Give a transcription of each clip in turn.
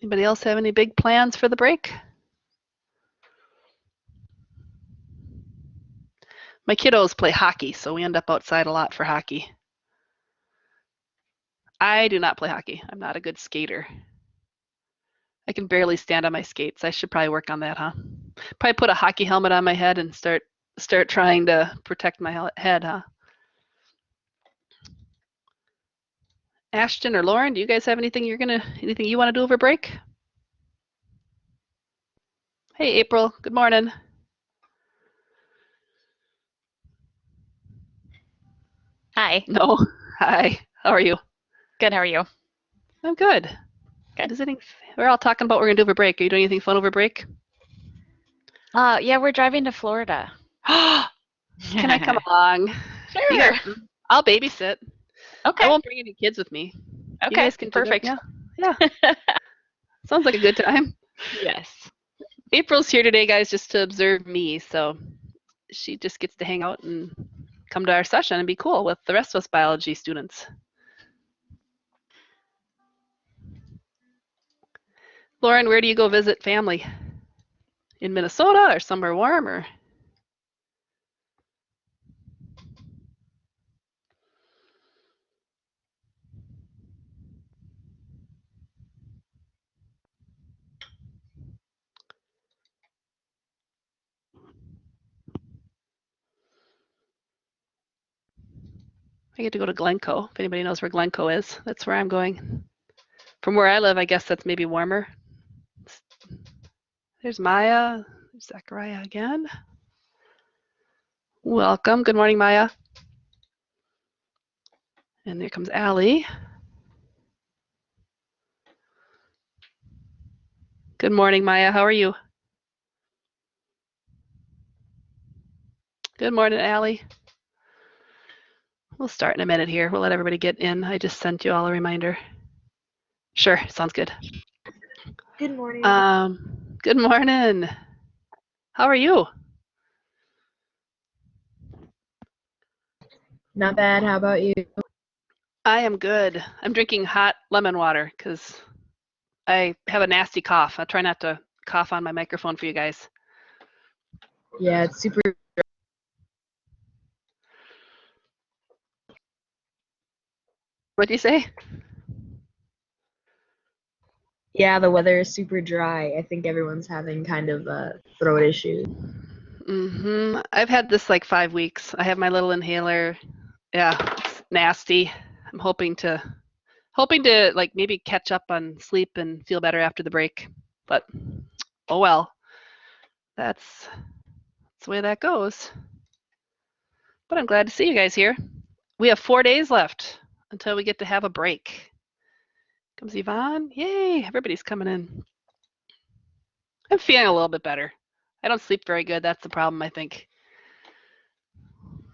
Anybody else have any big plans for the break? My kiddos play hockey, so we end up outside a lot for hockey. I do not play hockey. I'm not a good skater. I can barely stand on my skates. I should probably work on that, huh? Probably put a hockey helmet on my head and start trying to protect my head, huh? Ashton or Lauren, do you guys have anything you want to do over break? Hey, April. Good morning. Hi. No. Hi. How are you? Good. How are you? I'm good. Good. We're all talking about what we're gonna do over break. Are you doing anything fun over break? Yeah, we're driving to Florida. Can I come along? Sure. I'll babysit. I Okay. won't bring any kids with me. You Okay. guys can do that. Perfect. Yeah. Yeah. Sounds like a good time. Yes. April's here today, guys, just to observe me. So she just gets to hang out and come to our session and be cool with the rest of us biology students. Lauren, where do you go visit family? In Minnesota or somewhere warm or? I get to go to Glencoe. If anybody knows where Glencoe is, that's where I'm going. From where I live, I guess that's maybe warmer. There's Maya. There's Zachariah again. Welcome. Good morning, Maya. And there comes Allie. Good morning, Maya. How are you? Good morning, Allie. We'll start in a minute here. We'll let everybody get in. I just sent you all a reminder. Sure, sounds good. Good morning. Good morning. How are you? Not bad. How about you? I am good. I'm drinking hot lemon water because I have a nasty cough. I'll try not to cough on my microphone for you guys. Yeah, it's super. What'd you say? Yeah, the weather is super dry. I think everyone's having kind of throat issues. I've had this like 5 weeks. I have my little inhaler. Yeah, it's nasty. I'm hoping to like maybe catch up on sleep and feel better after the break. But oh well. That's the way that goes. But I'm glad to see you guys here. We have 4 days left until we get to have a break. Comes Yvonne. Yay, everybody's coming in. I'm feeling a little bit better. I don't sleep very good. That's the problem, I think.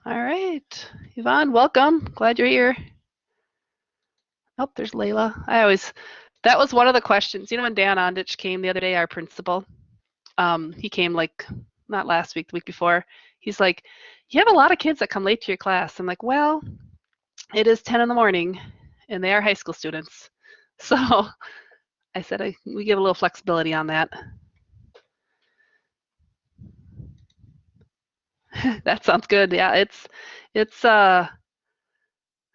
All right. Yvonne, welcome. Glad you're here. Oh, there's Layla. That was one of the questions. You know, when Dan Ondich came the other day, our principal, he came like not last week, the week before. He's like, you have a lot of kids that come late to your class. I'm like, well, it is 10 in the morning and they are high school students. So I said we give a little flexibility on that. That sounds good. Yeah, it's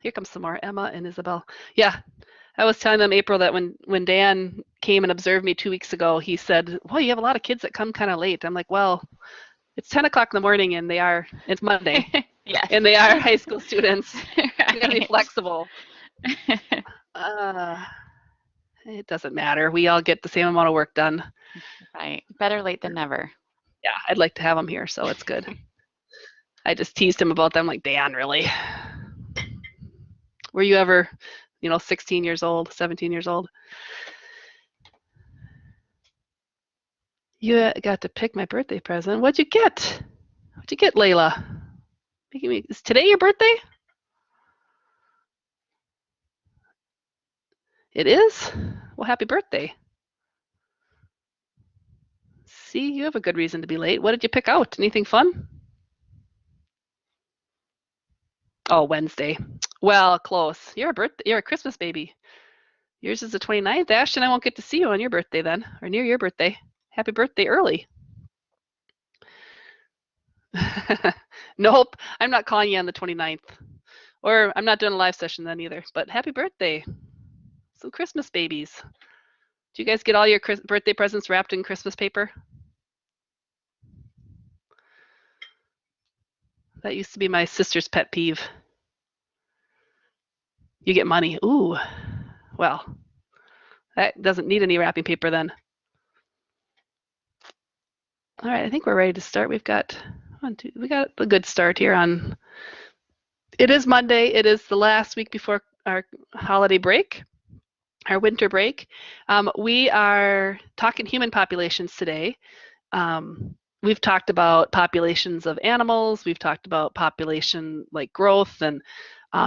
here comes some more Emma and Isabel. Yeah, I was telling them, April, that when Dan came and observed me 2 weeks ago, he said, well, you have a lot of kids that come kind of late. I'm like, well, it's 10 o'clock in the morning and it's Monday. Yes. And they are high school students. Right. You gotta be flexible. It doesn't matter. We all get the same amount of work done. Right. Better late than never. Yeah, I'd like to have them here, so it's good. I just teased him about them, like, Dan, really? Were you ever, 16 years old, 17 years old? You got to pick my birthday present. What'd you get? What'd you get, Layla? Is today your birthday? It is? Well, happy birthday. See, you have a good reason to be late. What did you pick out? Anything fun? Oh, Wednesday. Well, close. You're a Christmas baby. Yours is the 29th. Ashton, I won't get to see you on your birthday then, or near your birthday. Happy birthday early. Nope, I'm not calling you on the 29th. Or I'm not doing a live session then either. But happy birthday. Some Christmas babies. Do you guys get all your birthday presents wrapped in Christmas paper? That used to be my sister's pet peeve. You get money. Ooh, well, that doesn't need any wrapping paper then. All right, I think we're ready to start. We got a good start here on, it is Monday. It is the last week before our holiday break, our winter break. We are talking human populations today. We've talked about populations of animals. We've talked about population like growth and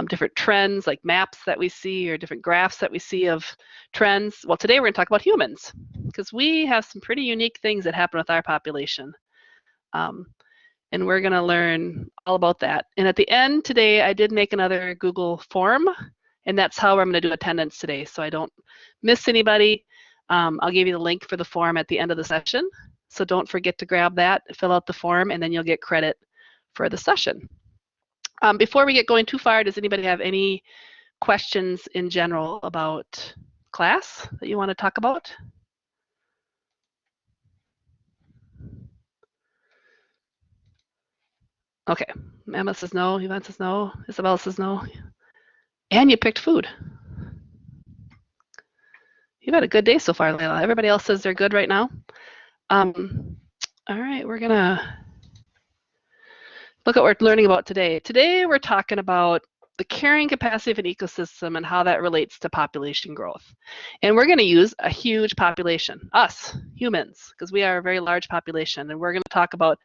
different trends like maps that we see or different graphs that we see of trends. Well, today we're going to talk about humans because we have some pretty unique things that happen with our population. And we're going to learn all about that. And at the end today, I did make another Google form, and that's how I'm going to do attendance today so I don't miss anybody. I'll give you the link for the form at the end of the session. So don't forget to grab that, fill out the form, and then you'll get credit for the session. Before we get going too far, does anybody have any questions in general about class that you want to talk about? Okay, Emma says no, Yvonne says no, Isabel says no. And you picked food. You've had a good day so far, Layla. Everybody else says they're good right now. All right, we're gonna look at what we're learning about today. Today we're talking about the carrying capacity of an ecosystem and how that relates to population growth. And we're going to use a huge population, us, humans, because we are a very large population. And we're going to talk about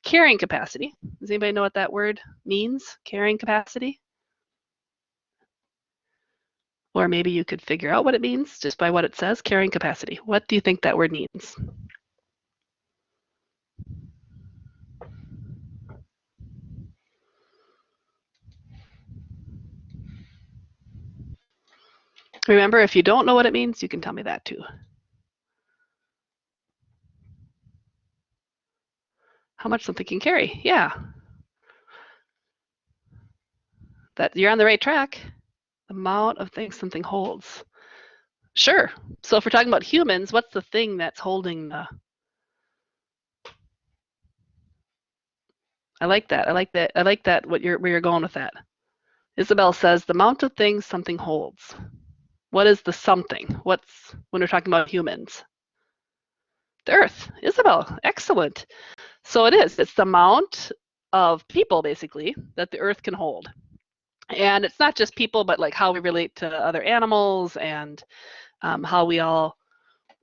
carrying capacity. Does anybody know what that word means, carrying capacity? Or maybe you could figure out what it means just by what it says, carrying capacity. What do you think that word means? Remember, if you don't know what it means, you can tell me that too. How much something can carry? Yeah. That you're on the right track. The amount of things something holds. Sure. So if we're talking about humans, what's the thing that's holding the... I like that. I like that. I like that. Where you're going with that. Isabel says the amount of things something holds. What is the something? What's when we're talking about humans? The Earth. Isabel, excellent. So it is. It's the amount of people basically that the Earth can hold. And it's not just people, but like how we relate to other animals and how we all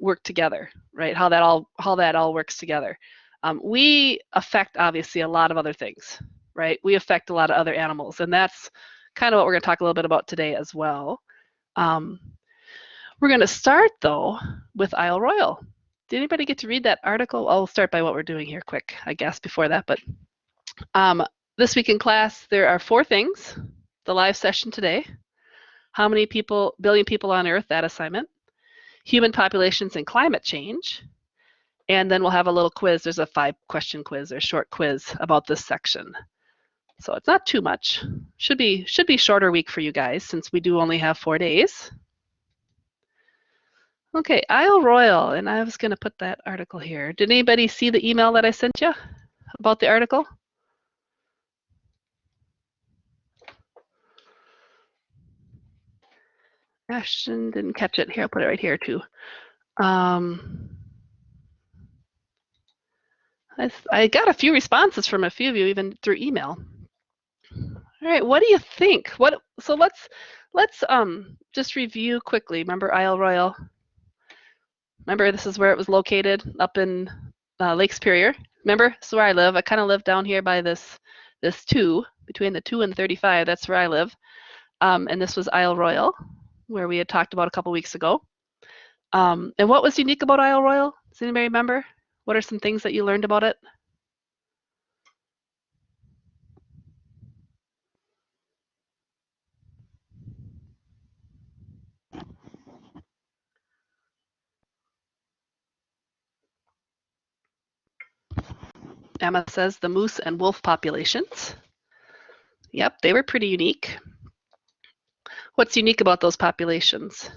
work together, right? How that all works together. We affect obviously a lot of other things, right? We affect a lot of other animals, and that's kind of what we're going to talk a little bit about today as well. We're going to start though with Isle Royale. Did anybody get to read that article? I'll start by what we're doing here quick, I guess, before that. But this week in class, there are 4 things. The live session today. How many billion people on Earth, that assignment. Human populations and climate change. And then we'll have a little quiz. There's a 5-question quiz or short quiz about this section. So it's not too much. Should be shorter week for you guys since we do only have 4 days. Okay, Isle Royale, and I was going to put that article here. Did anybody see the email that I sent you about the article? Ashton didn't catch it. Here, I'll put it right here too. I got a few responses from a few of you even through email. All right, what do you think? So let's just review quickly. Remember Isle Royale? Remember this is where it was located up in Lake Superior. Remember, this is where I live. I kind of live down here by this 2, between the 2 and 35. That's where I live. And this was Isle Royale, where we had talked about a couple weeks ago. And what was unique about Isle Royale? Does anybody remember? What are some things that you learned about it? Emma says the moose and wolf populations. Yep, they were pretty unique. What's unique about those populations?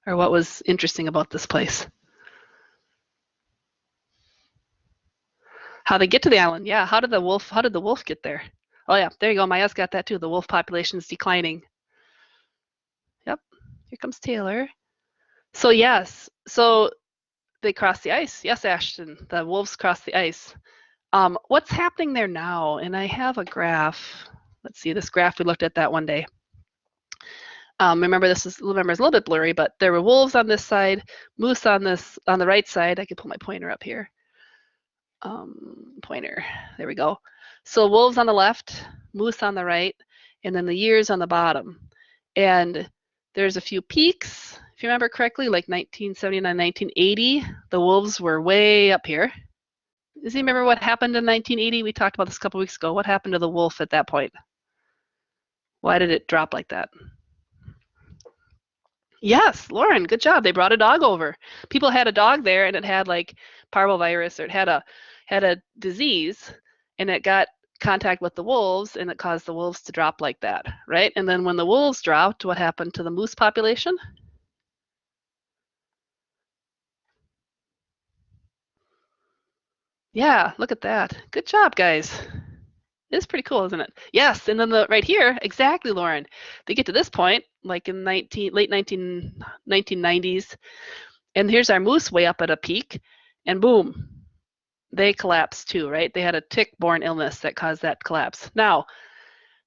Or what was interesting about this place? How they get to the island? Yeah, how did the wolf get there? Oh yeah, there you go. Maya's got that too. The wolf population is declining. Yep, here comes Taylor. So yes, so they cross the ice. Yes, Ashton, the wolves cross the ice. What's happening there now? And I have a graph. Let's see, this graph, we looked at that one day. Remember, it's a little bit blurry, but there were wolves on this side, moose on the right side. I can pull my pointer up here. Pointer, there we go. So wolves on the left, moose on the right, and then the years on the bottom. And there's a few peaks, if you remember correctly, like 1979, 1980, the wolves were way up here. Does you remember what happened in 1980? We talked about this a couple weeks ago. What happened to the wolf at that point? Why did it drop like that? Yes, Lauren, good job. They brought a dog over. People had a dog there and it had like parvovirus, or it had a disease, and it got contact with the wolves and it caused the wolves to drop like that, right? And then when the wolves dropped, what happened to the moose population? Yeah, look at that. Good job, guys. It's pretty cool, isn't it? Yes, and then right here, exactly, Lauren. They get to this point, like in late 1990s, and here's our moose way up at a peak, and boom, they collapsed too, right? They had a tick-borne illness that caused that collapse. Now,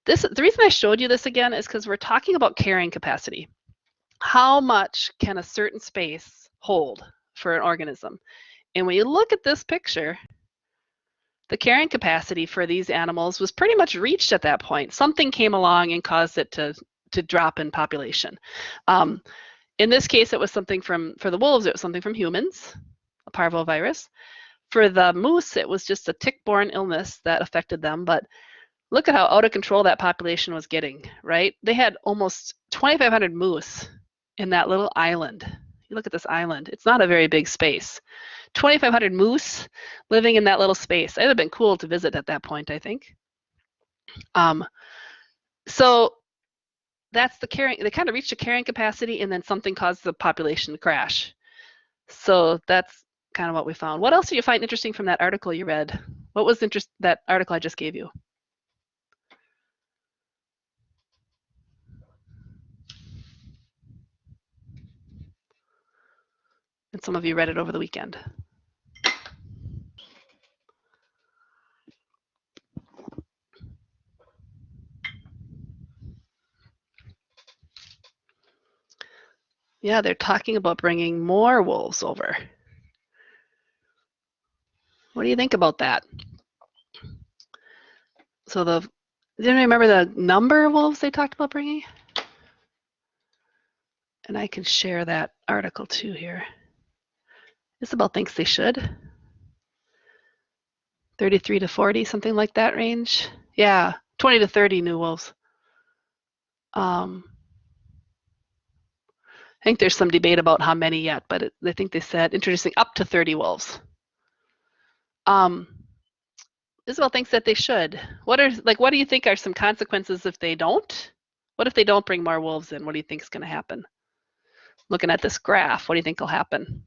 the reason I showed you this again is because we're talking about carrying capacity. How much can a certain space hold for an organism? And when you look at this picture, the carrying capacity for these animals was pretty much reached at that point. Something came along and caused it to drop in population. In this case, it was something for the wolves, it was something from humans, a parvovirus. For the moose, it was just a tick-borne illness that affected them, but look at how out of control that population was getting, right? They had almost 2,500 moose in that little island. You look at this island, it's not a very big space. 2,500 moose living in that little space. It would have been cool to visit at that point, I think. So that's the carrying, they kind of reached a carrying capacity and then something caused the population to crash. So that's kind of what we found. What else did you find interesting from that article you read? What was that article I just gave you? And some of you read it over the weekend. Yeah, they're talking about bringing more wolves over. What do you think about that? So did you remember the number of wolves they talked about bringing? And I can share that article too here. Isabel thinks they should. 33 to 40, something like that range. Yeah, 20 to 30 new wolves. I think there's some debate about how many yet, but I think they said introducing up to 30 wolves. Isabel thinks that they should. What do you think are some consequences if they don't? What if they don't bring more wolves in? What do you think is going to happen? Looking at this graph, what do you think will happen?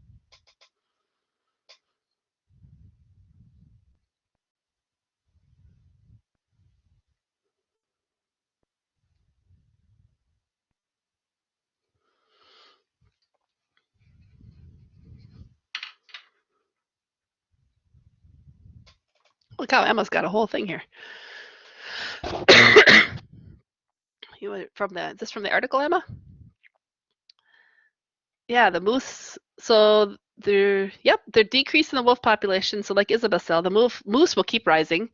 Look how Emma's got a whole thing here. Is this from the article, Emma? Yeah, the moose. So they're decreasing the wolf population. So like Isabel said, the moose will keep rising,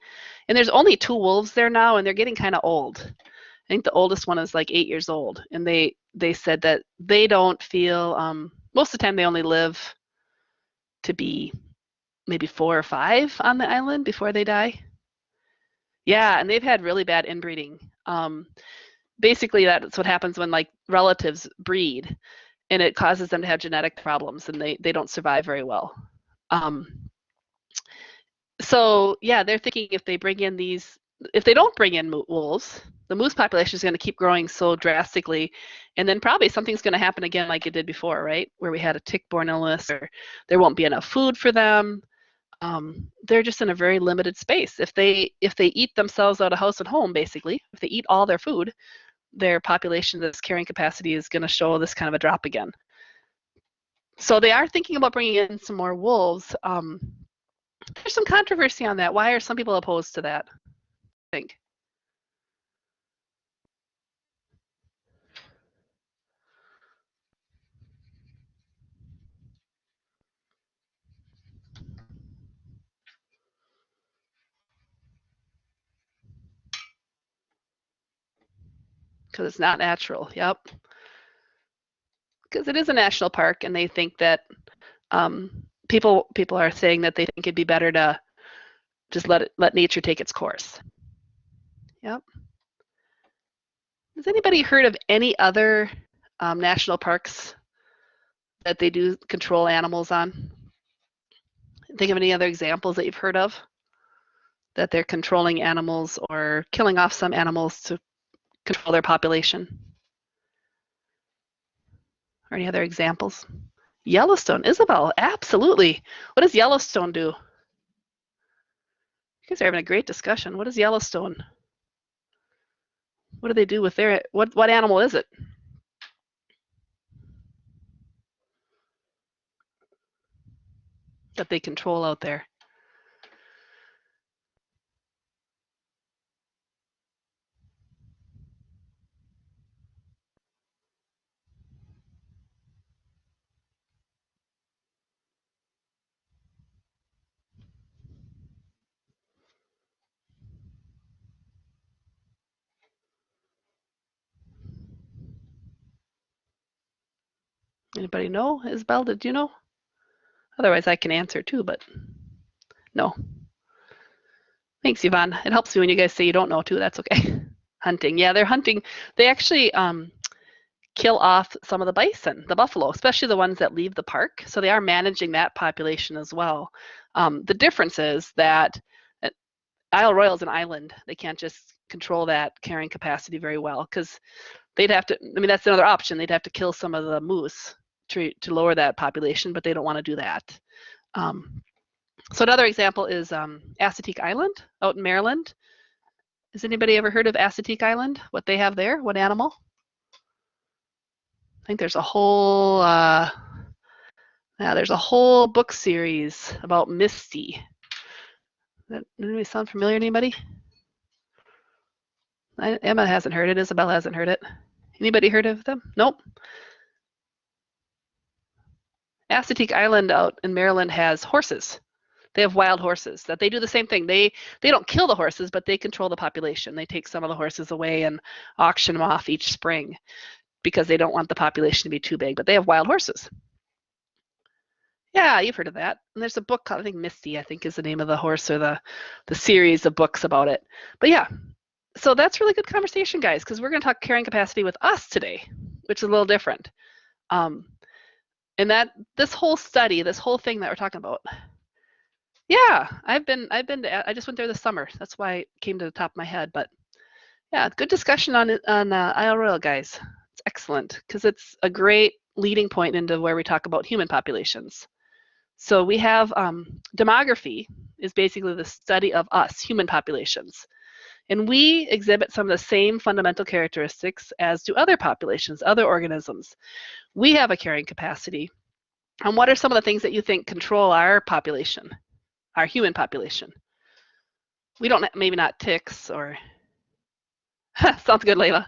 and there's only 2 wolves there now, and they're getting kind of old. I think the oldest one is like 8 years old, and they said that they don't feel. Most of the time, they only live to be maybe 4 or 5 on the island before they die. Yeah, and they've had really bad inbreeding. Basically, that's what happens when like relatives breed, and it causes them to have genetic problems, and they don't survive very well. So yeah, they're thinking if they don't bring in wolves, the moose population is going to keep growing so drastically, and then probably something's going to happen again like it did before, right? Where we had a tick-borne illness, or there won't be enough food for them. They're just in a very limited space. If they eat themselves out of house and home, basically, if they eat all their food, their population, this carrying capacity is going to show this kind of a drop again. So they are thinking about bringing in some more wolves. There's some controversy on that. Why are some people opposed to that? I think. Because it's not natural. Yep. Because it is a national park, and they think that people are saying that they think it'd be better to just let nature take its course. Yep. Has anybody heard of any other national parks that they do control animals on? Think of any other examples that you've heard of that they're controlling animals or killing off some animals to control their population? Or any other examples? Yellowstone, Isabel, absolutely. What does Yellowstone do? You guys are having a great discussion. What is Yellowstone? What do they do with their, what animal is it? That they control out there? Anybody know? Isabel, did you know? Otherwise I can answer too, but no. Thanks, Yvonne. It helps me when you guys say you don't know too. That's okay. Hunting. Yeah, they're hunting. They actually kill off some of the bison, the buffalo, especially the ones that leave the park. So they are managing that population as well. The difference is that Isle Royale is an island. They can't just control that carrying capacity very well because they'd have to, I mean, that's another option. They'd have to kill some of the moose to lower that population, but they don't want to do that. So another example is Assateague Island out in Maryland. Has anybody ever heard of Assateague Island? What they have there? What animal? I think there's a whole book series about Misty. Does anybody sound familiar? Anybody? Emma hasn't heard it. Isabel hasn't heard it. Anybody heard of them? Nope. Assateague Island out in Maryland has horses. They have wild horses that they do the same thing. They don't kill the horses, but they control the population. They take some of the horses away and auction them off each spring because they don't want the population to be too big, but they have wild horses. Yeah, you've heard of that. And there's a book called, I think Misty, I think is the name of the horse, or the series of books about it. But yeah, so that's really good conversation, guys, because we're going to talk carrying capacity with us today, which is a little different. And that this whole study, this whole thing that we're talking about, yeah, I just went there this summer. That's why it came to the top of my head. But yeah, good discussion on Isle Royale, guys. It's excellent because it's a great leading point into where we talk about human populations. So we have demography is basically the study of us, human populations. And we exhibit some of the same fundamental characteristics as do other populations, other organisms. We have a carrying capacity. And what are some of the things that you think control our population, our human population? We don't, maybe not ticks or, sounds good, Layla.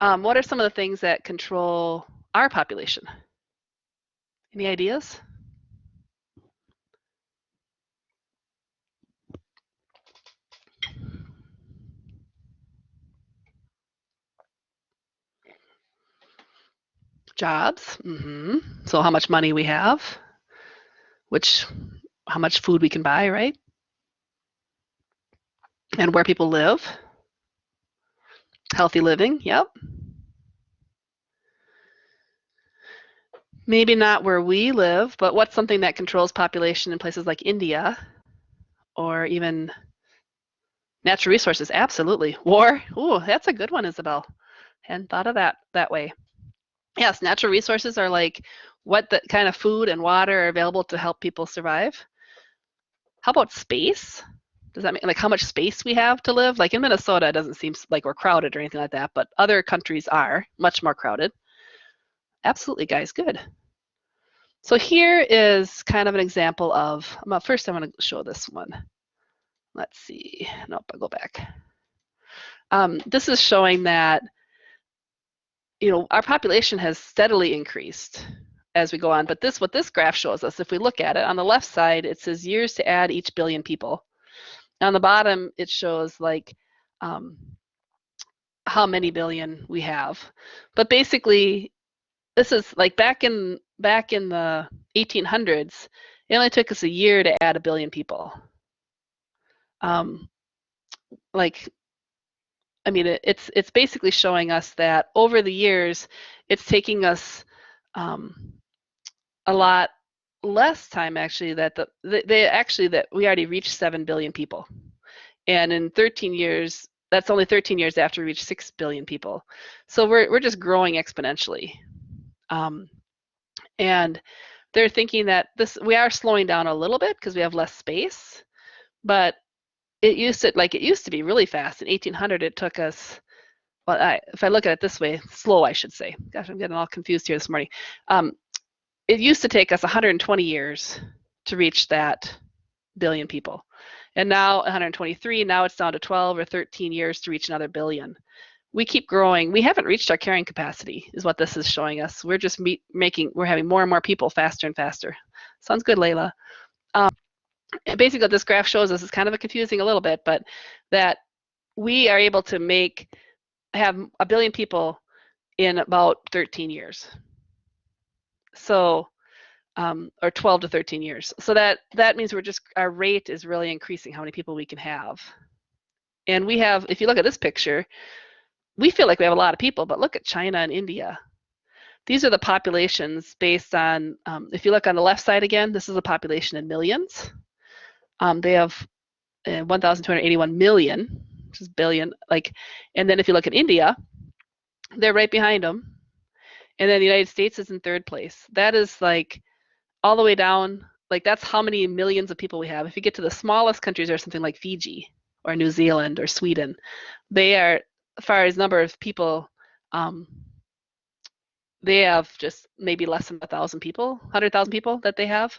What are some of the things that control our population? Any ideas? Jobs. So how much money we have, how much food we can buy, right? And where people live. Healthy living, yep. Maybe not where we live, but what's something that controls population in places like India or even natural resources? Absolutely. War. Ooh, that's a good one, Isabel. Hadn't thought of that way. Yes, natural resources are like what the kind of food and water are available to help people survive. How about space? Does that mean like how much space we have to live? Like in Minnesota, it doesn't seem like we're crowded or anything like that, but other countries are much more crowded. Absolutely, guys, good. So here is kind of an example of, first I'm going to show this one. Let's see. Nope, I'll go back. This is showing that, our population has steadily increased as we go on. But what this graph shows us, if we look at it, on the left side, it says years to add each billion people. On the bottom, it shows like how many billion we have. But basically, this is like back in the 1800s, it only took us a year to add a billion people. It's basically showing us that over the years, it's taking us a lot less time actually that that we already reached 7 billion people, and in 13 years, that's only 13 years after we reached 6 billion people. So we're just growing exponentially, and they're thinking that we are slowing down a little bit because we have less space, but it used to be really fast. In 1800, it took us, well, if I look at it this way, slow, I should say. Gosh, I'm getting all confused here this morning. It used to take us 120 years to reach that billion people. And now 123, now it's down to 12 or 13 years to reach another billion. We keep growing. We haven't reached our carrying capacity, is what this is showing us. We're just we're having more and more people faster and faster. Sounds good, Layla. And basically what this graph shows us is kind of confusing a little bit, but that we are able to have a billion people in about 13 years. So, or 12 to 13 years. So that means our rate is really increasing how many people we can have. And we have, if you look at this picture, we feel like we have a lot of people, but look at China and India. These are the populations based on, if you look on the left side again, this is a population in millions. They have 1,281 million, which is billion. And then if you look at India, they're right behind them. And then the United States is in third place. That is like all the way down, like that's how many millions of people we have. If you get to the smallest countries, or something like Fiji or New Zealand or Sweden, they are, as far as number of people, they have just maybe less than 1,000 people, 100,000 people that they have.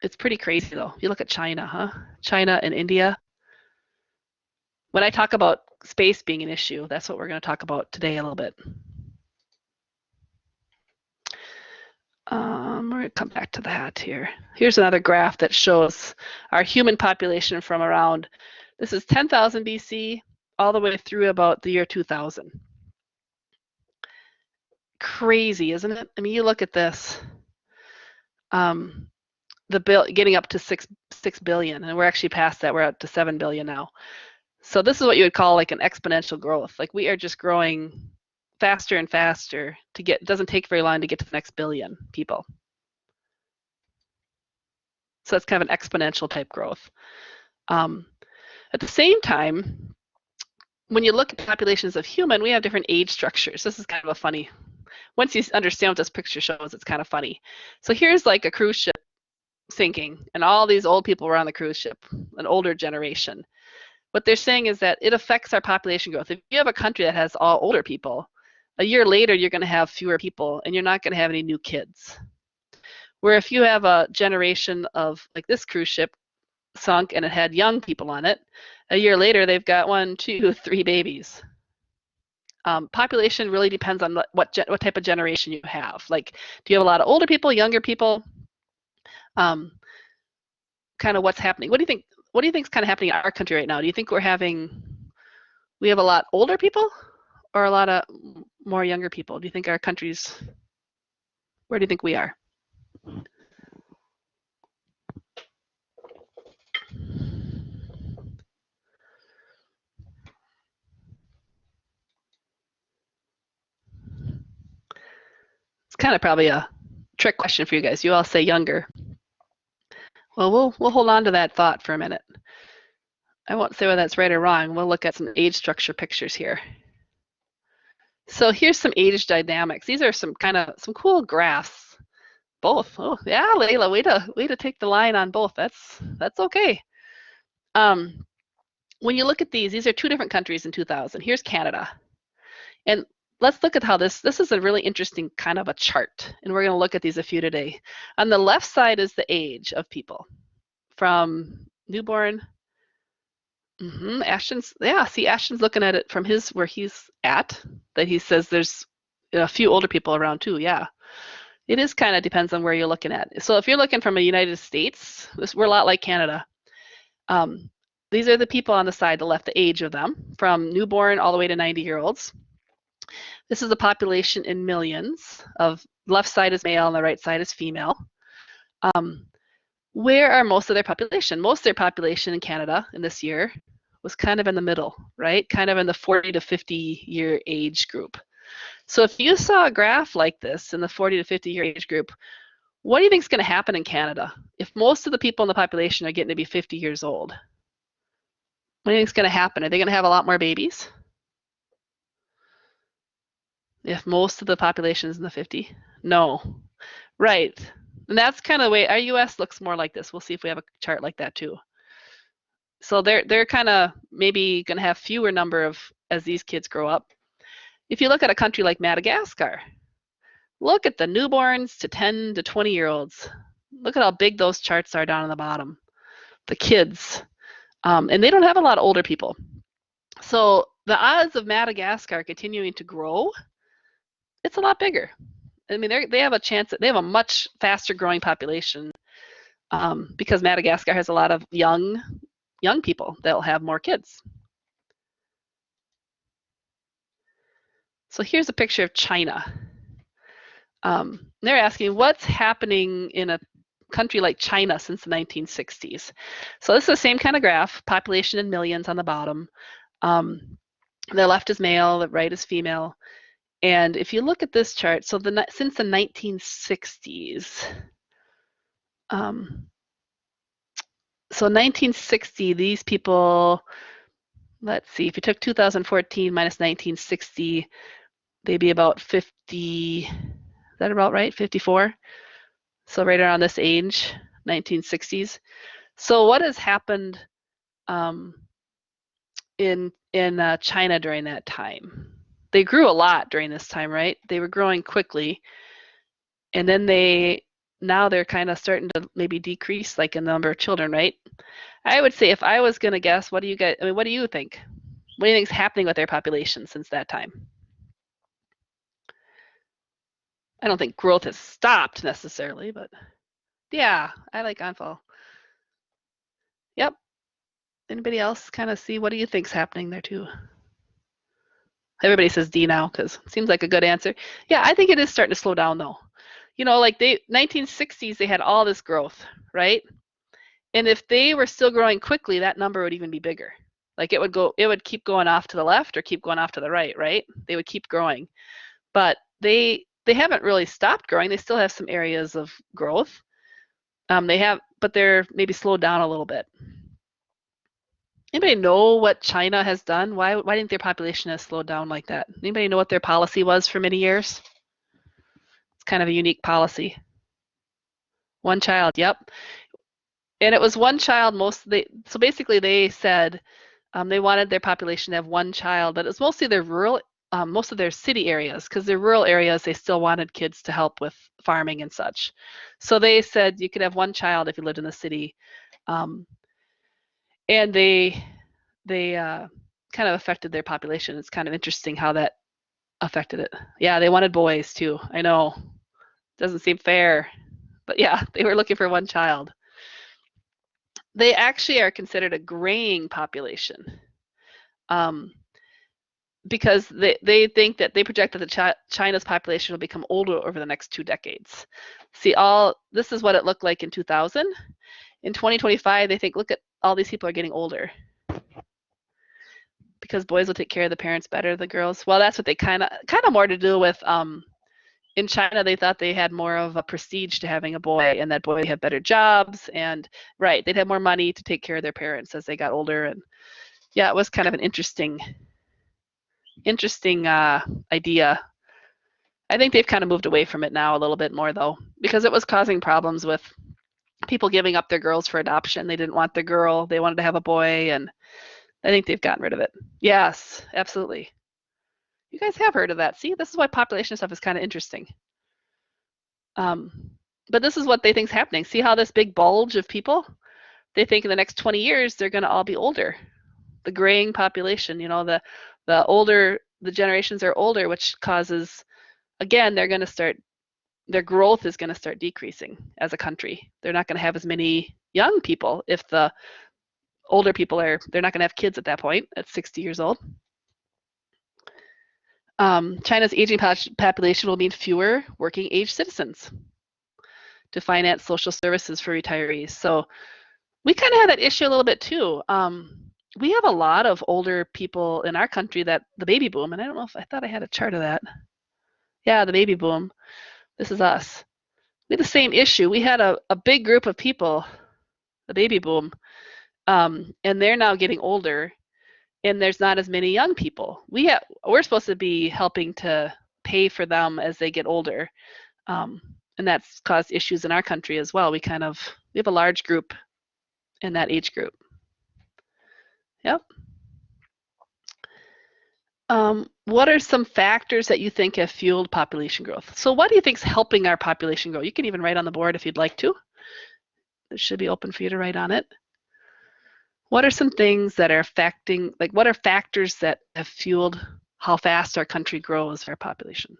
It's pretty crazy though. If you look at China, China and India. When I talk about space being an issue, that's what we're going to talk about today a little bit. We're going to come back to that here. Here's another graph that shows our human population from around, this is 10,000 BC all the way through about the year 2000. Crazy, isn't it? I mean, you look at this, getting up to 6 billion, and we're actually past that. We're up to 7 billion now. So this is what you would call like an exponential growth. Like we are just growing faster and faster it doesn't take very long to get to the next billion people. So that's kind of an exponential type growth. At the same time, when you look at populations of human, we have different age structures. This is kind of a funny, once you understand what this picture shows, it's kind of funny. So here's like a cruise ship sinking, and all these old people were on the cruise ship, an older generation. What they're saying is that it affects our population growth. If you have a country that has all older people, a year later you're going to have fewer people and you're not going to have any new kids. Where if you have a generation of, like this cruise ship sunk and it had young people on it, a year later they've got 1, 2, 3 babies. Population really depends on what type of generation you have. Like, do you have a lot of older people, younger people? Kind of what's happening. What do you think? What do you think is kind of happening in our country right now? Do you think we have a lot older people or a lot of more younger people? Do you think our country's, where do you think we are? kind of probably a trick question for you guys. You all say younger. Well, we'll hold on to that thought for a minute. I won't say whether that's right or wrong. We'll look at some age structure pictures here. So here's some age dynamics. These are some cool graphs. Both. Oh yeah, Layla, way to take the line on both. That's okay. When you look at these are two different countries in 2000. Here's Canada. And let's look at how this is a really interesting kind of a chart. And we're going to look at these a few today. On the left side is the age of people from newborn. Ashton's, see, Ashton's looking at it from where he's at, that he says there's a few older people around too, yeah. It is kind of depends on where you're looking at. So if you're looking from the United States, we're a lot like Canada. These are the people on the side, the left, the age of them, from newborn all the way to 90-year-olds. This is the population in millions. Of left side is male and the right side is female. Where are most of their population? Most of their population in Canada in this year was kind of in the middle, right? Kind of in the 40 to 50 year age group. So if you saw a graph like this in the 40 to 50 year age group, what do you think is going to happen in Canada if most of the people in the population are getting to be 50 years old? What do you think is going to happen? Are they going to have a lot more babies? If most of the population is in the 50? No. Right. And that's kind of the way our US looks more like this. We'll see if we have a chart like that too. So they're kind of maybe going to have fewer number of as these kids grow up. If you look at a country like Madagascar, look at the newborns to 10 to 20-year-olds. Look at how big those charts are down on the bottom. The kids. And they don't have a lot of older people. So the odds of Madagascar continuing to grow, it's a lot bigger. I mean, they have a chance. They have a much faster growing population because Madagascar has a lot of young people that'll have more kids. So here's a picture of China. They're asking what's happening in a country like China since the 1960s. So this is the same kind of graph, population in millions on the bottom. The left is male, the right is female. And if you look at this chart, so since the 1960s, so 1960, these people, let's see, if you took 2014 minus 1960, they'd be about 50, is that about right, 54? So right around this age, 1960s. So what has happened in China during that time? They grew a lot during this time, right? They were growing quickly. And then now they're kind of starting to maybe decrease like in the number of children, right? I would say if I was going to guess, what do you think? What do you think is happening with their population since that time? I don't think growth has stopped necessarily, but yeah, I like Anfal. Yep. Anybody else kind of see what do you think's happening there too? Everybody says D now because it seems like a good answer. Yeah, I think it is starting to slow down though. You know, like 1960s, they had all this growth, right? And if they were still growing quickly, that number would even be bigger. Like it would keep going off to the left or keep going off to the right, right? They would keep growing. But they haven't really stopped growing. They still have some areas of growth. But they're maybe slowed down a little bit. Anybody know what China has done? Why do you think their population has slowed down like that? Anybody know what their policy was for many years? It's kind of a unique policy. One child, yep. And it was one child so basically they said they wanted their population to have one child, but it was mostly their rural, most of their city areas, because their rural areas, they still wanted kids to help with farming and such. So they said you could have one child if you lived in the city. And they kind of affected their population. It's kind of interesting how that affected it. Yeah, they wanted boys too. I know. Doesn't seem fair. But yeah, they were looking for one child. They actually are considered a graying population because they think that they project that China's population will become older over the next 2 decades. See, this is what it looked like in 2000. In 2025, they think, look at all these people are getting older because boys will take care of the parents better than girls. Well, that's what they kind of more to do with in China, they thought they had more of a prestige to having a boy, and that boy had better jobs, and right, they'd have more money to take care of their parents as they got older. And yeah, it was kind of an interesting idea. I think they've kind of moved away from it now a little bit more, though, because it was causing problems with people giving up their girls for adoption. They didn't want the girl, they wanted to have a boy, and I think they've gotten rid of it. Yes, absolutely. You guys have heard of that. See, this is why population stuff is kind of interesting. But this is what they think is happening. See how this big bulge of people? They think in the next 20 years, they're going to all be older. The graying population, you know, the older, the generations are older, which causes, again, they're going to start, their growth is going to start decreasing as a country. They're not going to have as many young people if the older people are, they're not going to have kids at that point at 60 years old. China's aging population will mean fewer working age citizens to finance social services for retirees. So we kind of have that issue a little bit too. We have a lot of older people in our country that the baby boom, and I don't know if I thought I had a chart of that. Yeah, the baby boom. This is us. We had the same issue. We had a big group of people, the baby boom, and they're now getting older, and there's not as many young people. We're supposed to be helping to pay for them as they get older, and that's caused issues in our country as well. We have a large group in that age group. Yep. What are some factors that you think have fueled population growth? So what do you think is helping our population grow? You can even write on the board if you'd like to. It should be open for you to write on it. What are some things that are affecting, like what are factors that have fueled how fast our country grows, our population?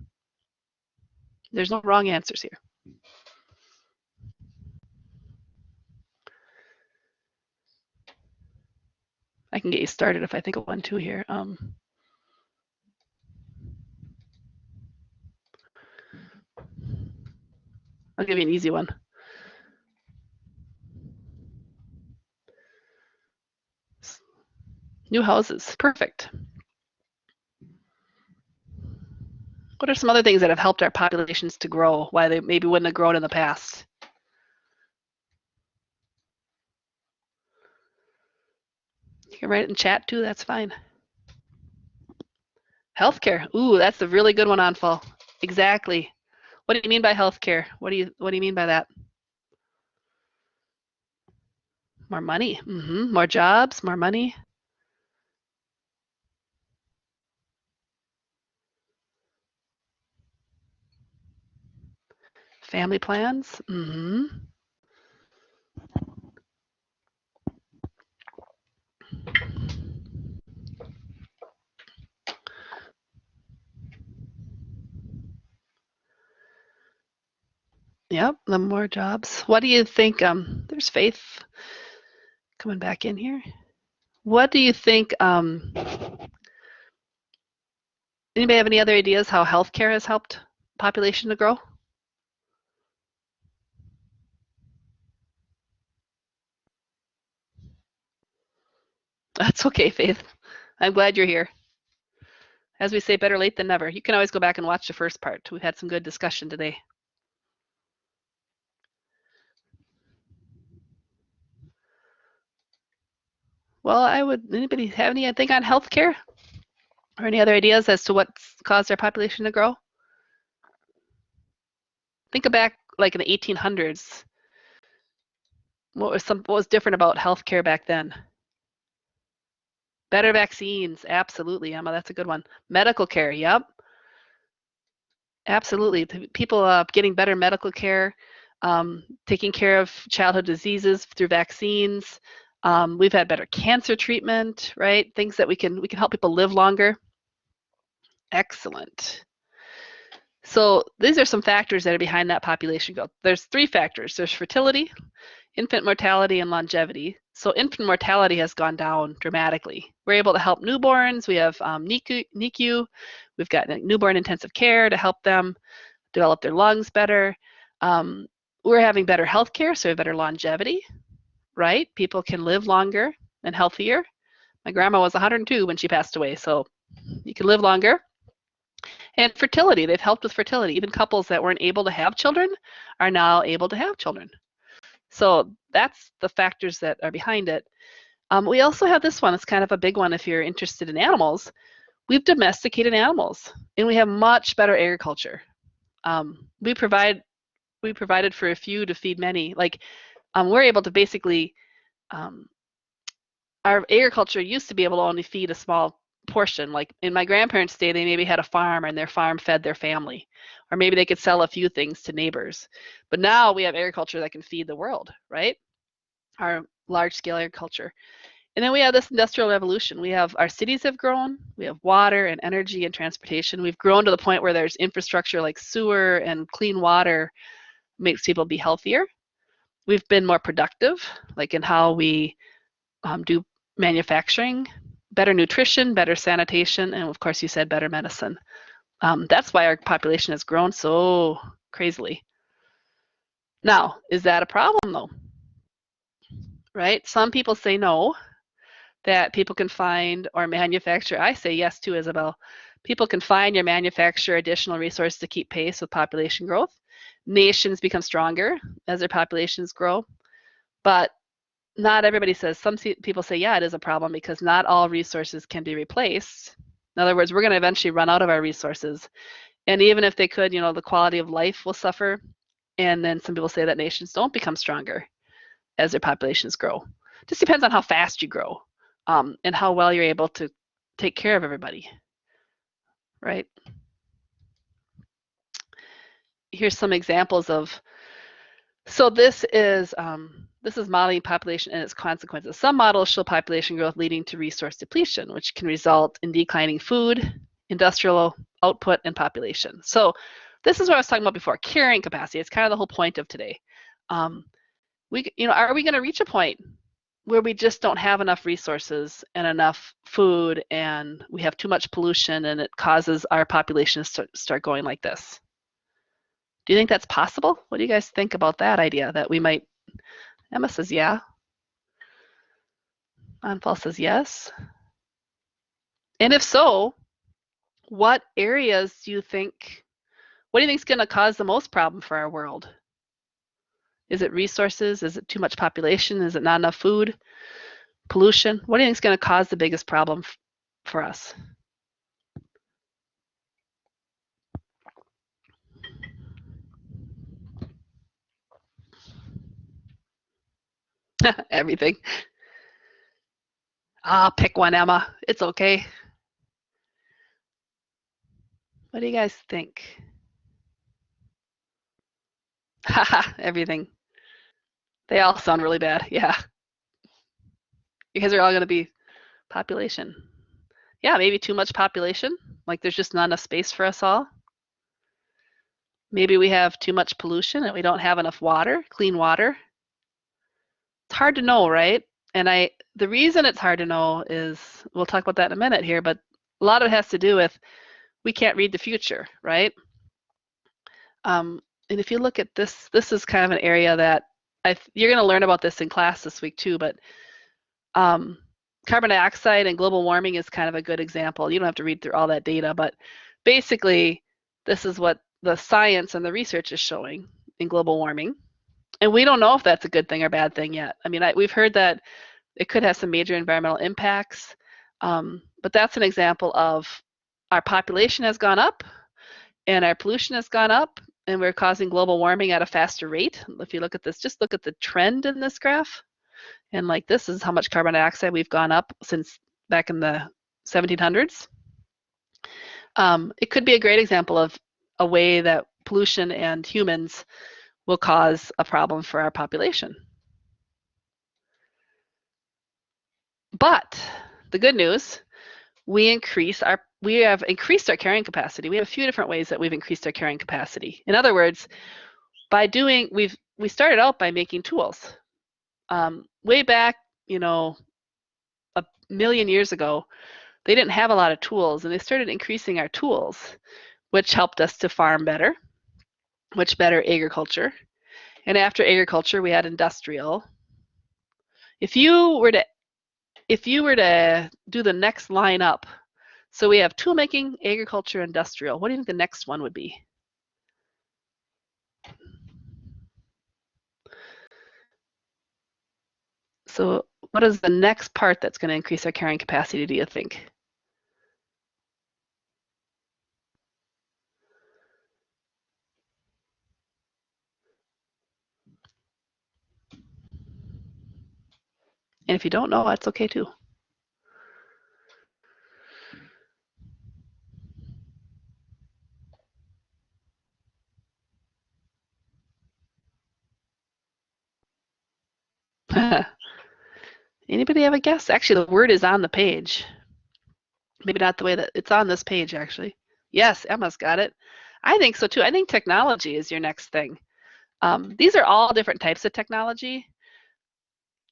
There's no wrong answers here. I can get you started if I think of one too here. I'll give you an easy one. New houses, perfect. What are some other things that have helped our populations to grow, why they maybe wouldn't have grown in the past? You can write it in chat too, that's fine. Healthcare, ooh, that's a really good one, Anfal. Exactly. What do you mean by healthcare? What do you mean by that? More money, more jobs, more money. Family plans, Yep, the more jobs. What do you think? There's Faith coming back in here. What do you think? Anybody have any other ideas how healthcare has helped population to grow? That's okay, Faith. I'm glad you're here. As we say, better late than never. You can always go back and watch the first part. We've had some good discussion today. Well, anybody have anything on healthcare? Or any other ideas as to what's caused our population to grow? Think back like in the 1800s. What was different about healthcare back then? Better vaccines, absolutely, Emma, that's a good one. Medical care, yep. Absolutely, people getting better medical care, taking care of childhood diseases through vaccines. We've had better cancer treatment, right? Things that we can help people live longer. Excellent. So these are some factors that are behind that population growth. There's 3 factors. There's fertility, infant mortality, and longevity. So infant mortality has gone down dramatically. We're able to help newborns. We have NICU. We've got newborn intensive care to help them develop their lungs better. We're having better health care, so we have better longevity, right? People can live longer and healthier. My grandma was 102 when she passed away, so you can live longer. And fertility, they've helped with fertility. Even couples that weren't able to have children are now able to have children. So that's the factors that are behind it. We also have this one. It's kind of a big one if you're interested in animals. We've domesticated animals, and we have much better agriculture. We provided for a few to feed many. Like we're able to basically, our agriculture used to be able to only feed a small portion. Like in my grandparents' day, they maybe had a farm and their farm fed their family, or maybe they could sell a few things to neighbors. But now we have agriculture that can feed the world, right? Our large-scale agriculture. And then we have this industrial revolution. We have our cities have grown. We have water and energy and transportation. We've grown to the point where there's infrastructure like sewer and clean water makes people be healthier. We've been more productive, like in how we do manufacturing, better nutrition, better sanitation, and of course you said better medicine. That's why our population has grown so crazily. Now, is that a problem though? Right? Some people say no, that people can find or manufacture. I say yes too, Isabel. People can find or manufacture additional resources to keep pace with population growth. Nations become stronger as their populations grow, but not everybody says. Some people say, yeah, it is a problem because not all resources can be replaced. In other words, we're going to eventually run out of our resources. And even if they could, the quality of life will suffer. And then some people say that nations don't become stronger as their populations grow. Just depends on how fast you grow and how well you're able to take care of everybody, right? Here's some examples of, so this is modeling population and its consequences. Some models show population growth leading to resource depletion, which can result in declining food, industrial output, and population. So this is what I was talking about before, carrying capacity. It's kind of the whole point of today. Are we going to reach a point where we just don't have enough resources and enough food, and we have too much pollution, and it causes our populations to start going like this? Do you think that's possible? What do you guys think about that idea that we might? Emma says yeah. Anfal says yes. And if so, what areas do you think, what do you think is going to cause the most problem for our world? Is it resources? Is it too much population? Is it not enough food? Pollution? What do you think is going to cause the biggest problem for us? Everything. Pick one, Emma. It's okay. What do you guys think? Haha, everything. They all sound really bad. Yeah. You guys are all going to be population. Yeah, maybe too much population. Like there's just not enough space for us all. Maybe we have too much pollution and we don't have enough water, clean water. It's hard to know, right? And the reason it's hard to know is, we'll talk about that in a minute here, but a lot of it has to do with we can't read the future, right? And if you look at this, this is kind of an area that you're going to learn about this in class this week too, but carbon dioxide and global warming is kind of a good example. You don't have to read through all that data, but basically this is what the science and the research is showing in global warming. And we don't know if that's a good thing or bad thing yet. I mean, we've heard that it could have some major environmental impacts, but that's an example of our population has gone up and our pollution has gone up and we're causing global warming at a faster rate. If you look at this, just look at the trend in this graph. And like this is how much carbon dioxide we've gone up since back in the 1700s. It could be a great example of a way that pollution and humans will cause a problem for our population. But the good news, we have increased our carrying capacity. We have a few different ways that we've increased our carrying capacity. In other words, we started out by making tools. Way back, a million years ago, they didn't have a lot of tools, and they started increasing our tools, which helped us to farm better, which better agriculture. And after agriculture, we had industrial. If you were to do the next line up, So we have tool making, agriculture, industrial. What do you think the next one would be? So what is the next part that's going to increase our carrying capacity, do you think? And if you don't know, that's okay too. Anybody have a guess? Actually, the word is on the page. Maybe not the way that it's on this page, actually. Yes, Emma's got it. I think so too. I think technology is your next thing. These are all different types of technology.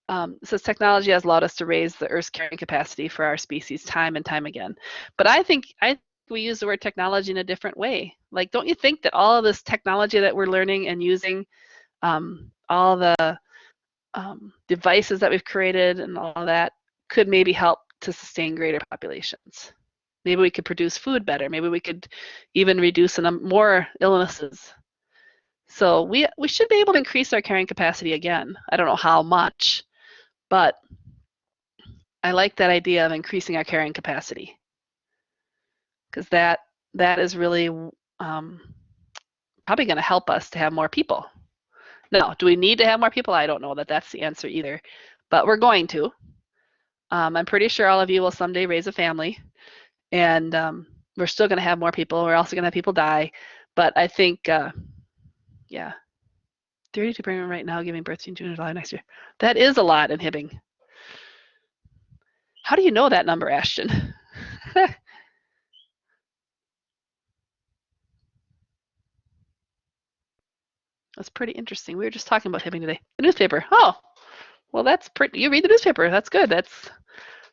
So technology has allowed us to raise the Earth's carrying capacity for our species time and time again. But I think we use the word technology in a different way. Like, don't you think that all of this technology that we're learning and using, all the devices that we've created and all that could maybe help to sustain greater populations? Maybe we could produce food better. Maybe we could even reduce more illnesses. So we should be able to increase our carrying capacity again. I don't know how much, but I like that idea of increasing our carrying capacity, because that is really probably going to help us to have more people. Now, do we need to have more people? I don't know that that's the answer either, but we're going to. I'm pretty sure all of you will someday raise a family, and we're still going to have more people. We're also going to have people die, but I think, yeah, 32 pregnant right now, giving birth in June or July next year. That is a lot in Hibbing. How do you know that number, Ashton? That's pretty interesting. We were just talking about Hibbing today. The newspaper. Oh, well, that's pretty. You read the newspaper. That's good.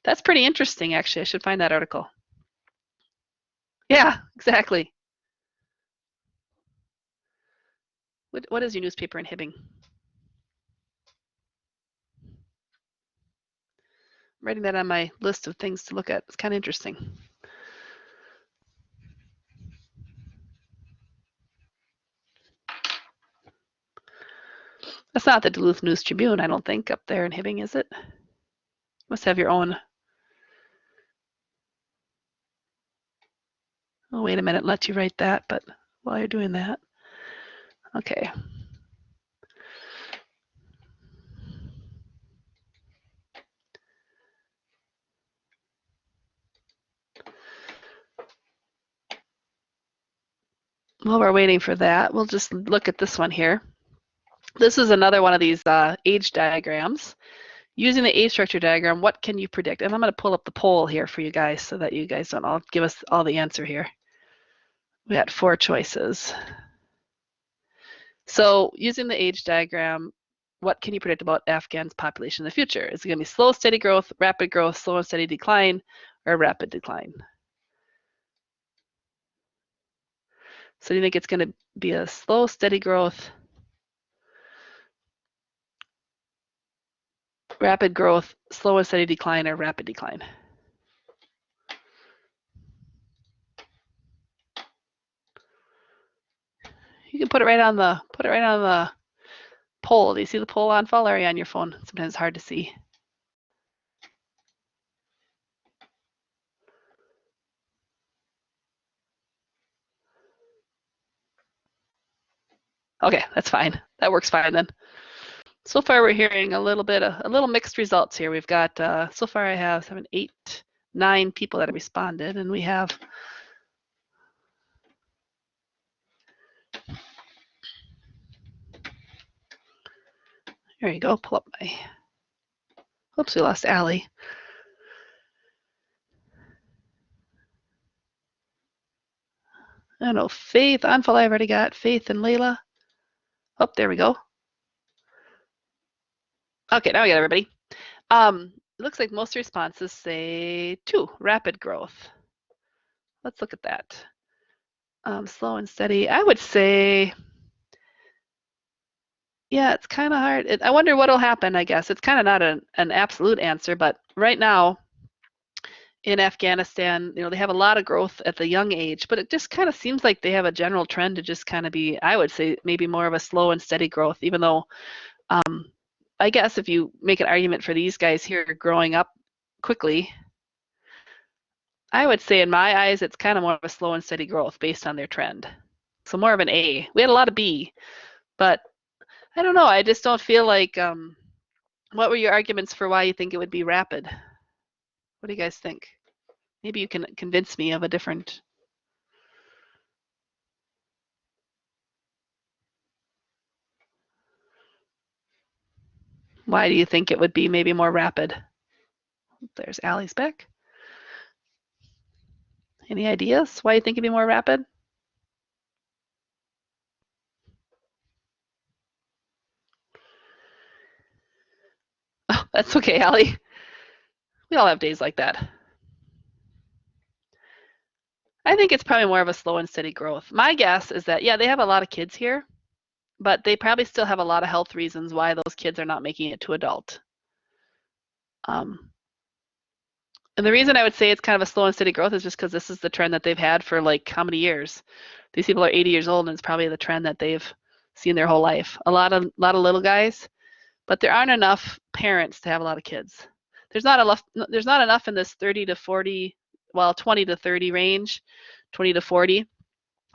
That's pretty interesting, actually. I should find that article. Yeah, exactly. What is your newspaper in Hibbing? I'm writing that on my list of things to look at. It's kind of interesting. That's not the Duluth News Tribune, I don't think, up there in Hibbing, is it? You must have your own. Oh, wait a minute, let you write that, but while you're doing that. Okay. While we're waiting for that, we'll just look at this one here. This is another one of these age diagrams. Using the age structure diagram, what can you predict? And I'm going to pull up the poll here for you guys so that you guys don't all give us all the answer here. We had 4 choices. So using the age diagram, what can you predict about Afghan's population in the future? Is it going to be slow, steady growth, slow and steady decline, or rapid decline? So do you think it's going to be a slow, steady growth, rapid growth, slow and steady decline, or rapid decline? You can put it right on the poll. Do you see the poll on, Valerie, on your phone? Sometimes it's hard to see. Okay, that's fine. That works fine then. So far we're hearing a little mixed results here. We've got, so far I have 7, 8, 9 people that have responded, and we have, there you go, pull up my, oops, we lost Allie. I don't know, Faith, Anfal I've already got, Faith and Layla. Oh, there we go. Okay, now we got everybody. It looks like most responses say 2, rapid growth. Let's look at that. Slow and steady. I would say, yeah, it's kind of hard. I wonder what'll happen, I guess. It's kind of not an absolute answer, but right now, in Afghanistan, they have a lot of growth at the young age, but it just kind of seems like they have a general trend to just kind of be, I would say, maybe more of a slow and steady growth, even though I guess if you make an argument for these guys here growing up quickly, I would say in my eyes, it's kind of more of a slow and steady growth based on their trend. So more of an A. We had a lot of B, but I don't know. I just don't feel like, what were your arguments for why you think it would be rapid? What do you guys think? Maybe you can convince me of a different. Why do you think it would be maybe more rapid? There's Allie's back. Any ideas why you think it'd be more rapid? Oh, that's okay, Allie. We all have days like that. I think it's probably more of a slow and steady growth. My guess is that, yeah, they have a lot of kids here, but they probably still have a lot of health reasons why those kids are not making it to adult. And the reason I would say it's kind of a slow and steady growth is just because this is the trend that they've had for like how many years? These people are 80 years old, and it's probably the trend that they've seen their whole life. A lot of little guys, but there aren't enough parents to have a lot of kids. There's not enough in this 30 to 40, well, 20 to 30 range, 20 to 40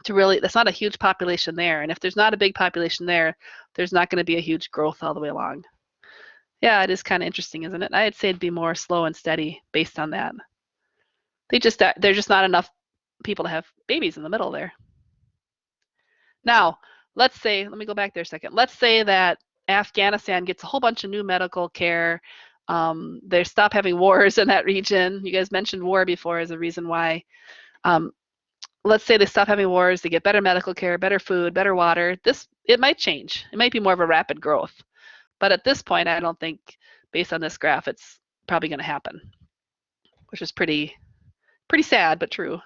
to really, that's not a huge population there. And if there's not a big population there, there's not going to be a huge growth all the way along. Yeah, it is kind of interesting, isn't it? I'd say it'd be more slow and steady based on that. There's just not enough people to have babies in the middle there. Now, let me go back there a second. Let's say that Afghanistan gets a whole bunch of new medical care. They stop having wars in that region. You guys mentioned war before as a reason why. Let's say they stop having wars, they get better medical care, better food, better water. It might change. It might be more of a rapid growth. But at this point, I don't think, based on this graph, it's probably going to happen, which is pretty sad, but true.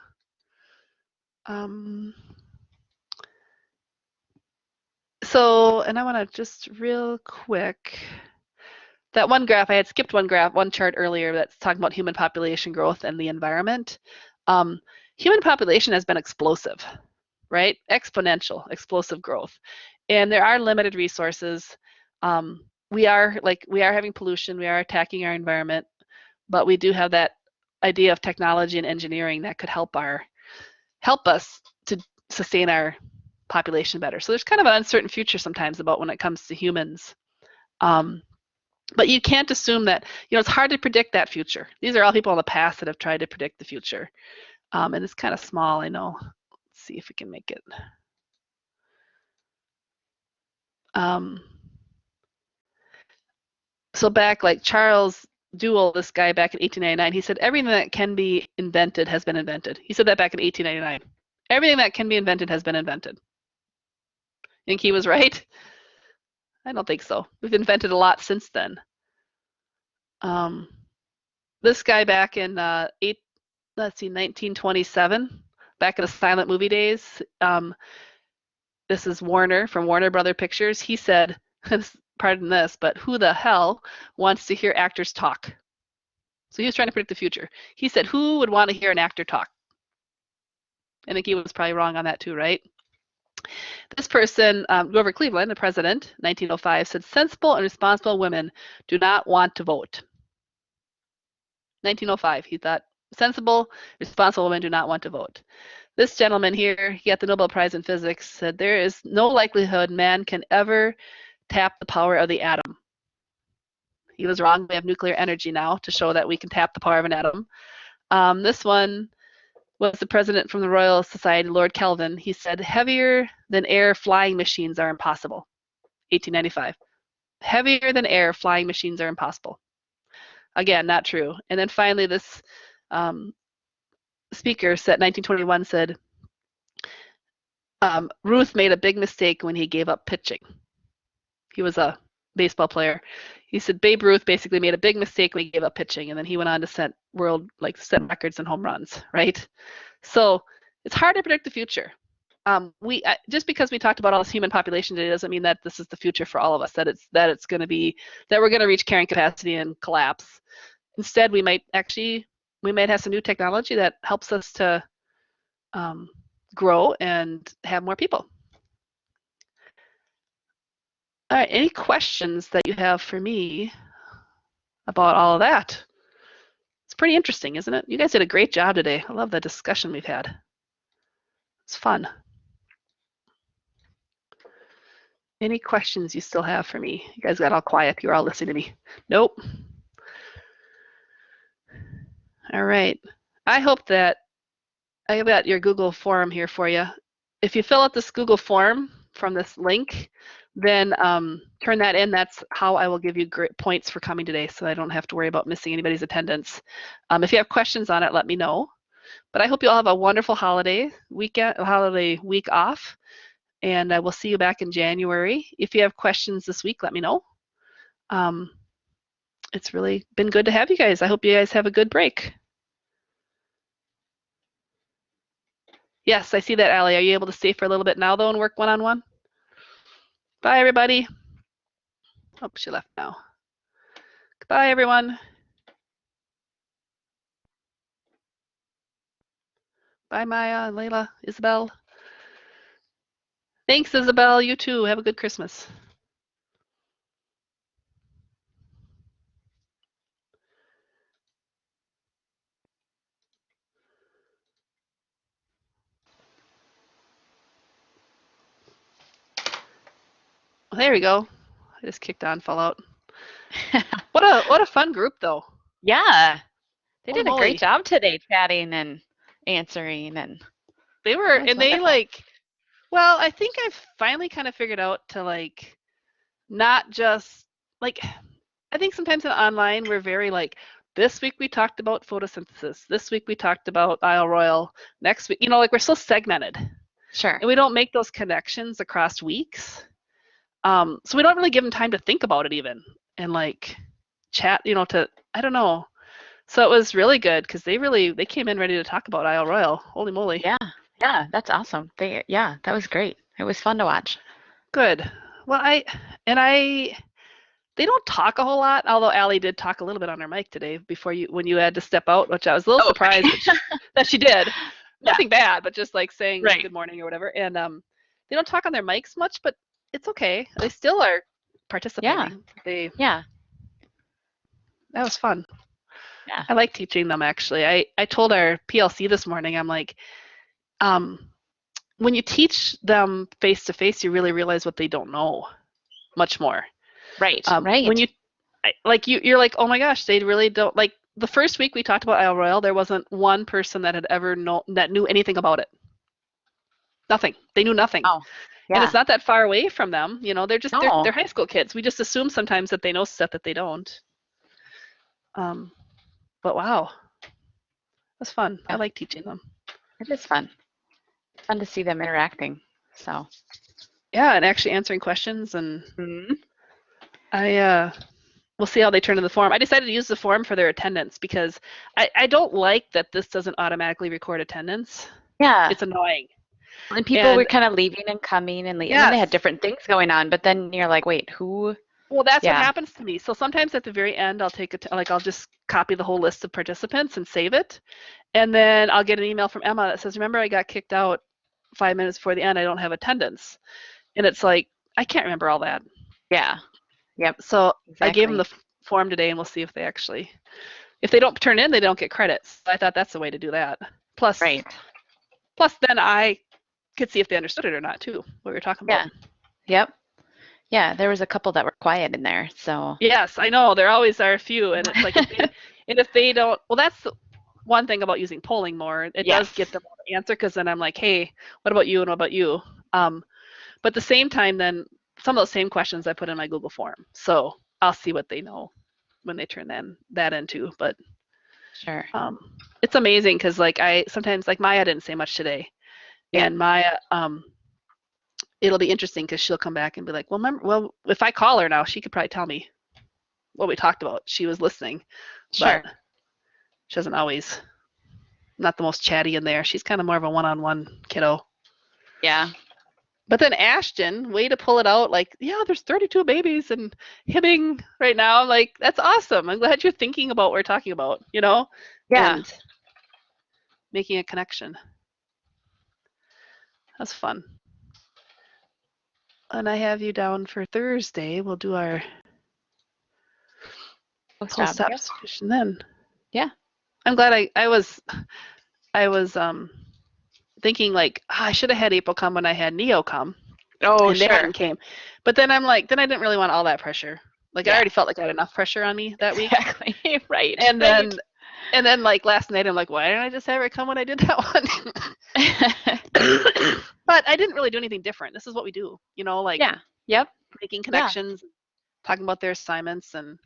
So, and I want to just real quick, that one graph, I had skipped one chart earlier that's talking about human population growth and the environment. Human population has been explosive, right? Exponential, explosive growth. And there are limited resources. We are having pollution, we are attacking our environment, but we do have that idea of technology and engineering that could help us to sustain our population better. So there's kind of an uncertain future sometimes about when it comes to humans. But you can't assume that, it's hard to predict that future. These are all people in the past that have tried to predict the future. And it's kind of small, I know. Let's see if we can make it. So back like Charles Duell, this guy back in 1899, he said, everything that can be invented has been invented. He said that back in 1899. Everything that can be invented has been invented. Think he was right? I don't think so. We've invented a lot since then. This guy back in 1927, back in the silent movie days, this is Warner from Warner Brother Pictures. He said, pardon this, but who the hell wants to hear actors talk? So he was trying to predict the future. He said, who would want to hear an actor talk? I think he was probably wrong on that too, right? This person, Grover Cleveland, the president, 1905, said, sensible and responsible women do not want to vote. 1905, he thought, sensible, responsible women do not want to vote. This gentleman here, he got the Nobel Prize in Physics, said there is no likelihood man can ever tap the power of the atom. He was wrong. We have nuclear energy now to show that we can tap the power of an atom. This one was the president from the Royal Society, Lord Kelvin. He said, heavier than air flying machines are impossible. 1895. Heavier than air flying machines are impossible. Again, not true. And then finally, this speaker said, 1921, said, Ruth made a big mistake when he gave up pitching. He was a baseball player. He said Babe Ruth basically made a big mistake when he gave up pitching, and then he went on to set records in home runs, right? So it's hard to predict the future. Just because we talked about all this human population today doesn't mean that this is the future for all of us, that we're going to reach carrying capacity and collapse. Instead, we might actually we might have some new technology that helps us to grow and have more people. All right, any questions that you have for me about all of that? It's pretty interesting, isn't it? You guys did a great job today. I love the discussion we've had. It's fun. Any questions you still have for me? You guys got all quiet. You were all listening to me. Nope. All right. I hope that I got your Google form here for you. If you fill out this Google form from this link, then turn that in. That's how I will give you great points for coming today, so I don't have to worry about missing anybody's attendance. If you have questions on it, let me know. But I hope you all have a wonderful holiday week off, and I will see you back in January. If you have questions this week, let me know. It's really been good to have you guys. I hope you guys have a good break. Yes, I see that, Allie. Are you able to stay for a little bit now, though, and work one-on-one? Bye, everybody. Oh, she left now. Goodbye, everyone. Bye, Maya and Layla, Isabel. Thanks, Isabel. You too. Have a good Christmas. Well, there we go. I just kicked on Fallout. What a fun group, though. Yeah. They Holy did a moly. great job today chatting and answering, and They were, that was and they wonderful. like, well, I think I've finally kind of figured out to like, not just like, I think sometimes in online we're very like, this week we talked about photosynthesis. This week we talked about Isle Royal. Next week, you know, like we're so segmented. Sure. And we don't make those connections across weeks. So we don't really give them time to think about it even and like chat, you know, I don't know. So it was really good because they came in ready to talk about Isle Royal. Holy moly. Yeah, that's awesome. That was great. It was fun to watch. Good. Well, they don't talk a whole lot, although Allie did talk a little bit on her mic today when you had to step out, which I was a little surprised that she did. Yeah. Nothing bad, but just like saying Right. good morning or whatever. And they don't talk on their mics much, but it's okay. They still are participating. Yeah. That was fun. Yeah. I like teaching them, actually. I told our PLC this morning, I'm like, when you teach them face-to-face, you really realize what they don't know much more. Right. When you're like, oh my gosh, they really don't, like the first week we talked about Isle Royal, there wasn't one person that had ever that knew anything about it. Nothing. They knew nothing. Oh, yeah. And it's not that far away from them. You know, they're just, No. they're high school kids. We just assume sometimes that they know stuff that they don't. But wow, that's fun. Yeah. I like teaching them. It is fun. Fun to see them interacting. So. Yeah, and actually answering questions, and Mhm. we'll see how they turn in the form. I decided to use the form for their attendance because I don't like that this doesn't automatically record attendance. Yeah. It's annoying. And people were kind of leaving and coming and leaving. And then they had different things going on, but then you're like, wait, who? Well, that's what happens to me. So sometimes at the very end, I'll I'll just copy the whole list of participants and save it. And then I'll get an email from Emma that says, remember, I got kicked out 5 minutes before the end. I don't have attendance. And it's like, I can't remember all that. Yeah. Yep. So exactly. I gave them the form today, and we'll see if they don't turn in, they don't get credits. So I thought that's the way to do that. Plus then I could see if they understood it or not, too, what we were talking about. Yep. Yeah, there was a couple that were quiet in there, so. Yes, I know. There always are a few, and it's like, if they don't, well, that's the one thing about using polling more. It does get them to answer, because then I'm like, hey, what about you and what about you? But at the same time, then some of those same questions I put in my Google form. So I'll see what they know when they turn that in too. But sure. It's amazing because like sometimes like Maya didn't say much today. And Maya, it'll be interesting because she'll come back and be like, well, if I call her now, she could probably tell me what we talked about. She was listening. Sure. But she doesn't always, not the most chatty in there. She's kind of more of a one-on-one kiddo. Yeah. But then Ashton, way to pull it out, like, yeah, there's 32 babies and Hibbing right now. I'm like, that's awesome. I'm glad you're thinking about what we're talking about, you know? and making a connection. That's fun. And I have you down for Thursday. We'll do our post-op discussion then. Yeah. I'm glad I was thinking like, I should have had April come when I had Neo come. Oh, and Dan came. But then I'm like, then I didn't really want all that pressure. Like I already felt like I had enough pressure on me that week. Exactly. Right. And then like last night I'm like, why didn't I just have her come when I did that one? But I didn't really do anything different. This is what we do, you know, like making connections, talking about their assignments, and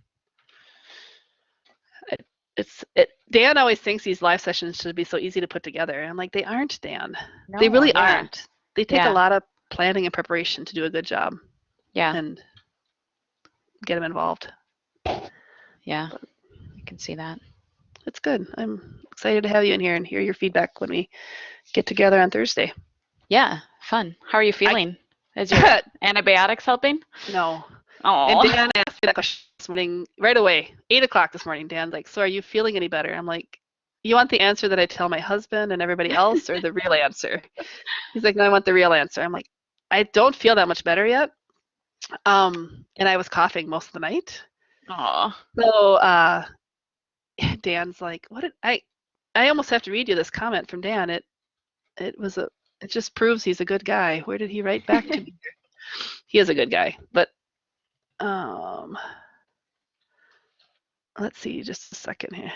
Dan always thinks these live sessions should be so easy to put together. I'm like, they aren't, Dan. No, they really aren't. They take a lot of planning and preparation to do a good job. Yeah. And get them involved. Yeah, I can see that. It's good. I'm excited to have you in here and hear your feedback when we get together on Thursday. Yeah, fun. How are you feeling? Is your antibiotics helping? No. Oh. And Dan asked me that question this morning right away, 8 o'clock this morning. Dan's like, so are you feeling any better? I'm like, you want the answer that I tell my husband and everybody else or the real answer? He's like, no, I want the real answer. I'm like, I don't feel that much better yet. And I was coughing most of the night. Oh. So Dan's like, what did I almost have to read you this comment from Dan. It just proves he's a good guy. Where did he write back to me? He is a good guy. But let's see, just a second here.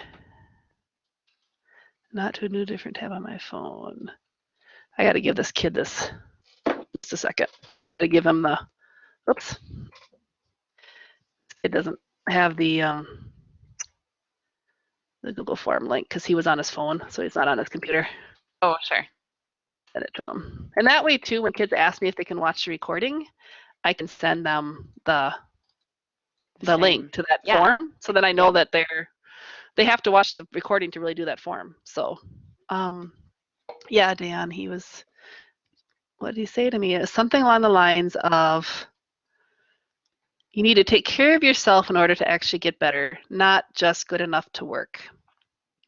Not to a new different tab on my phone. I got to give this kid this. Just a second. To give him the. Oops. It doesn't have the Google Form link because he was on his phone, so he's not on his computer. Oh, sure. Send it to him. And that way too, when kids ask me if they can watch the recording, I can send them the link to that form, so that I know that they have to watch the recording to really do that form. So, yeah, Dan, he was. What did he say to me? It was something along the lines of, you need to take care of yourself in order to actually get better, not just good enough to work.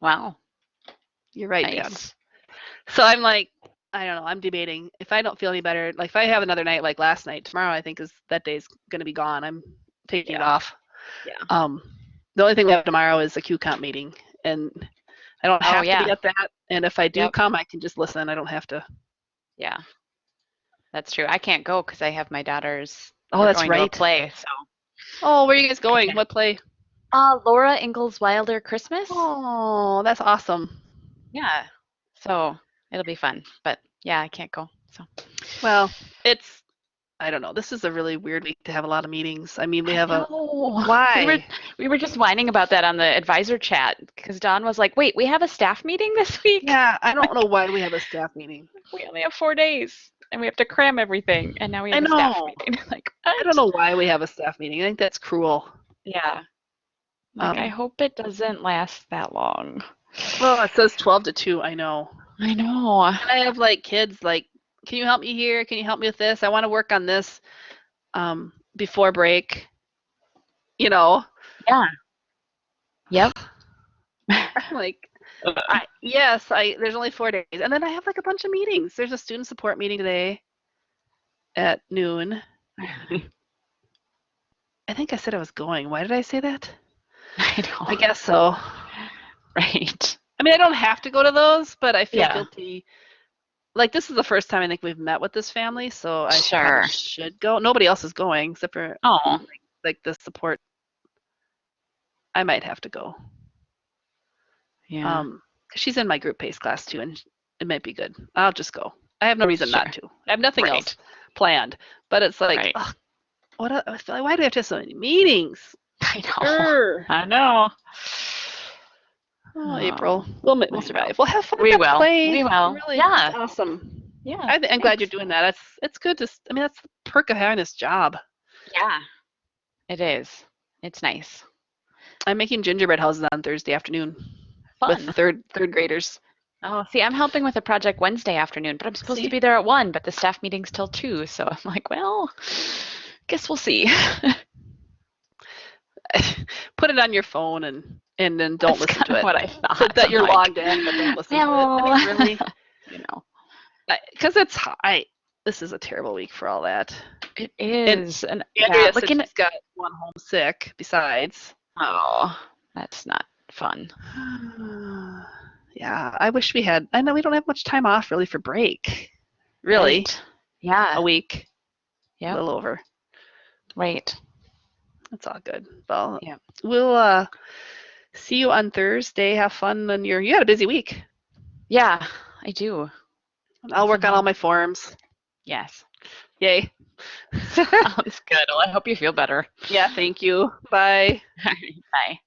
Wow. You're right, Dan. So I'm like, I don't know. I'm debating. If I don't feel any better, like if I have another night like last night, tomorrow I think that day's going to be gone. I'm taking it off. Yeah. The only thing we have tomorrow is a Q-Comp meeting, and I don't have to be at that. And if I do come, I can just listen. I don't have to. Yeah. That's true. I can't go because I have my daughter's. Oh, that's right. To a play, so. Oh, where are you guys going? What play? Laura Ingalls Wilder Christmas. Oh, that's awesome. Yeah. So it'll be fun, but yeah, I can't go. So. Well, I don't know. This is a really weird week to have a lot of meetings. I mean, we have Why? We were just whining about that on the advisor chat because Dawn was like, "Wait, we have a staff meeting this week?" Yeah, I don't know why we have a staff meeting. We only have 4 days. And we have to cram everything, and now we have a staff meeting. Like, I don't know why we have a staff meeting. I think that's cruel. Yeah. Like, I hope it doesn't last that long. Well, it says 12 to 2. I know. I know. And I have like kids like, can you help me here? Can you help me with this? I want to work on this before break. You know. Yeah. Yep. I'm like. Yes, there's only 4 days. And then I have like a bunch of meetings. There's a student support meeting today at noon. I think I said I was going. Why did I say that? I know. I guess so. Right. I mean, I don't have to go to those, but I feel guilty. Like, this is the first time I think we've met with this family, so I probably should go. Nobody else is going except for like the support. I might have to go. Yeah. She's in my group PACE class too, and it might be good. I'll just go. I have no reason not to. I have nothing else planned. But it's like, why do I have to have so many meetings? I know. I know. Oh, April. We'll survive. We'll have fun. We will. Play. We will. Really, that's awesome. Yeah. I'm glad you're doing that. It's good to. I mean, that's the perk of having this job. Yeah. It is. It's nice. I'm making gingerbread houses on Thursday afternoon. Fun. With third graders. Oh, see, I'm helping with a project Wednesday afternoon, but I'm supposed to be there at 1, but the staff meeting's till 2, so I'm like, well, guess we'll see. put it on your phone and then don't That's listen to kinda it. what I thought. So that I'm you're like, logged in, but don't listen to it. I mean, really, you know, because it's this is a terrible week for all that. it is. And Andrea yeah, said looking at, she's got one home sick besides. oh, that's not fun. Yeah, I wish we had. I know we don't have much time off really for break. Really, Right. Yeah. a week, a Yep. little over. Right. It's all good. Well, Yeah. we'll see you on Thursday. Have fun on you had a busy week. Yeah, I do. I'll work on all my forms. Yes. Yay. Sounds good. Well, I hope you feel better. Yeah, thank you. Bye. Bye.